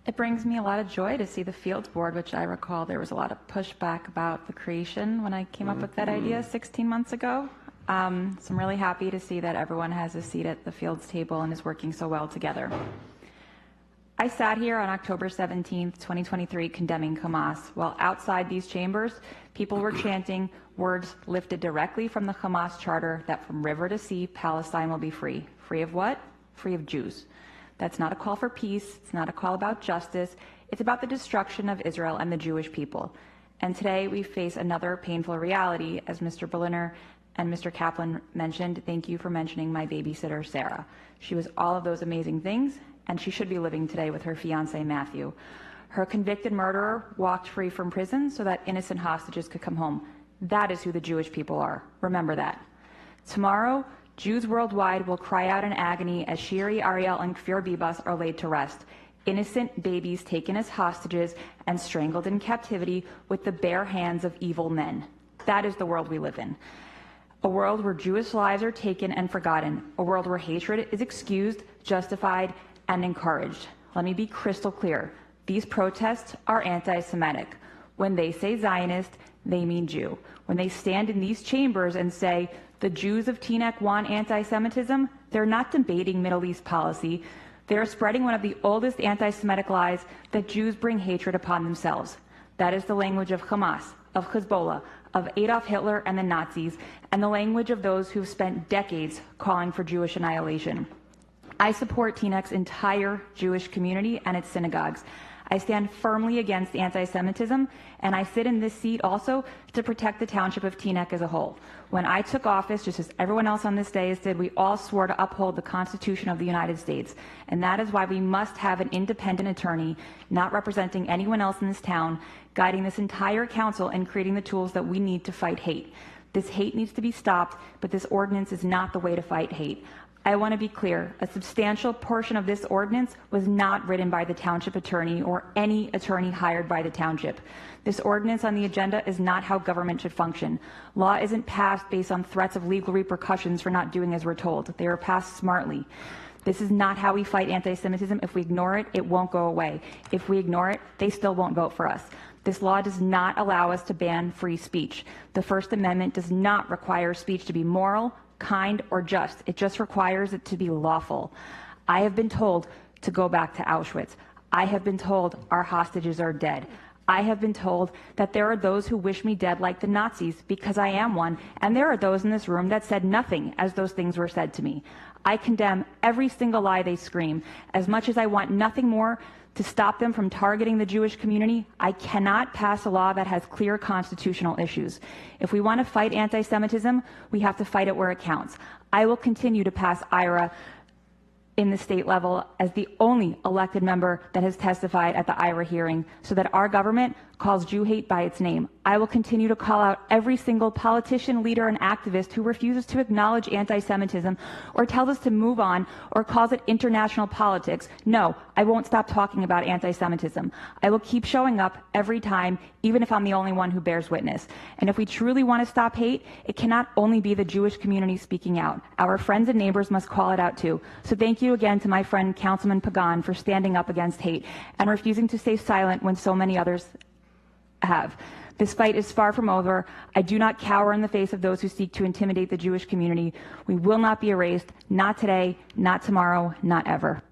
It brings me a lot of joy to see the Fields Board, which I recall there was a lot of pushback about the creation when I came up with that idea 16 months ago. So I'm really happy to see that everyone has a seat at the Fields table and is working so well together. I sat here on October 17th, 2023, condemning Hamas, while outside these chambers, people were chanting words lifted directly from the Hamas charter that from river to sea, Palestine will be free. Free of what? Free of Jews. That's not a call for peace. It's not a call about justice. It's about the destruction of Israel and the Jewish people. And today we face another painful reality, as Mr. Berliner and Mr. Kaplan mentioned. Thank you for mentioning my babysitter, Sarah. She was all of those amazing things, and she should be living today with her fiancé, Matthew. Her convicted murderer walked free from prison so that innocent hostages could come home. That is who the Jewish people are. Remember that. Tomorrow, Jews worldwide will cry out in agony as Shiri, Ariel, and Kfir Bibas are laid to rest. Innocent babies taken as hostages and strangled in captivity with the bare hands of evil men. That is the world we live in. A world where Jewish lives are taken and forgotten. A world where hatred is excused, justified, and encouraged. Let me be crystal clear. These protests are anti-Semitic. When they say Zionist, they mean Jew. When they stand in these chambers and say, the Jews of Teaneck want anti-Semitism, they're not debating Middle East policy. They're spreading one of the oldest anti-Semitic lies that Jews bring hatred upon themselves. That is the language of Hamas, of Hezbollah, of Adolf Hitler and the Nazis, and the language of those who've spent decades calling for Jewish annihilation. I support Teaneck's entire Jewish community and its synagogues. I stand firmly against anti-Semitism, and I sit in this seat also to protect the township of Teaneck as a whole. When I took office, just as everyone else on this dais did, we all swore to uphold the Constitution of the United States. And that is why we must have an independent attorney, not representing anyone else in this town, guiding this entire council and creating the tools that we need to fight hate. This hate needs to be stopped, but this ordinance is not the way to fight hate. I want to be clear, a substantial portion of this ordinance was not written by the township attorney or any attorney hired by the township. This ordinance on the agenda is not how government should function. Law isn't passed based on threats of legal repercussions for not doing as we're told. They are passed smartly. This is not how we fight anti-Semitism. If we ignore it, it won't go away. If we ignore it, they still won't vote for us. This law does not allow us to ban free speech. The First Amendment does not require speech to be moral, kind, or just. It just requires it to be lawful. I have been told to go back to Auschwitz. I have been told our hostages are dead. I have been told that there are those who wish me dead like the Nazis because I am one, and there are those in this room that said nothing as those things were said to me. I condemn every single lie they scream. As much as I want nothing more to stop them from targeting the Jewish community, I cannot pass a law that has clear constitutional issues. If we want to fight anti-Semitism, we have to fight it where it counts. I will continue to pass IRA in the state level as the only elected member that has testified at the IRA hearing so that our government calls Jew hate by its name. I will continue to call out every single politician, leader, and activist who refuses to acknowledge anti-Semitism or tells us to move on or calls it international politics. No, I won't stop talking about anti-Semitism. I will keep showing up every time, even if I'm the only one who bears witness. And if we truly want to stop hate, it cannot only be the Jewish community speaking out. Our friends and neighbors must call it out too. So thank you again to my friend Councilman Pagan for standing up against hate and refusing to stay silent when so many others have. This fight is far from over. I do not cower in the face of those who seek to intimidate the Jewish community. We will not be erased, not today, not tomorrow, not ever.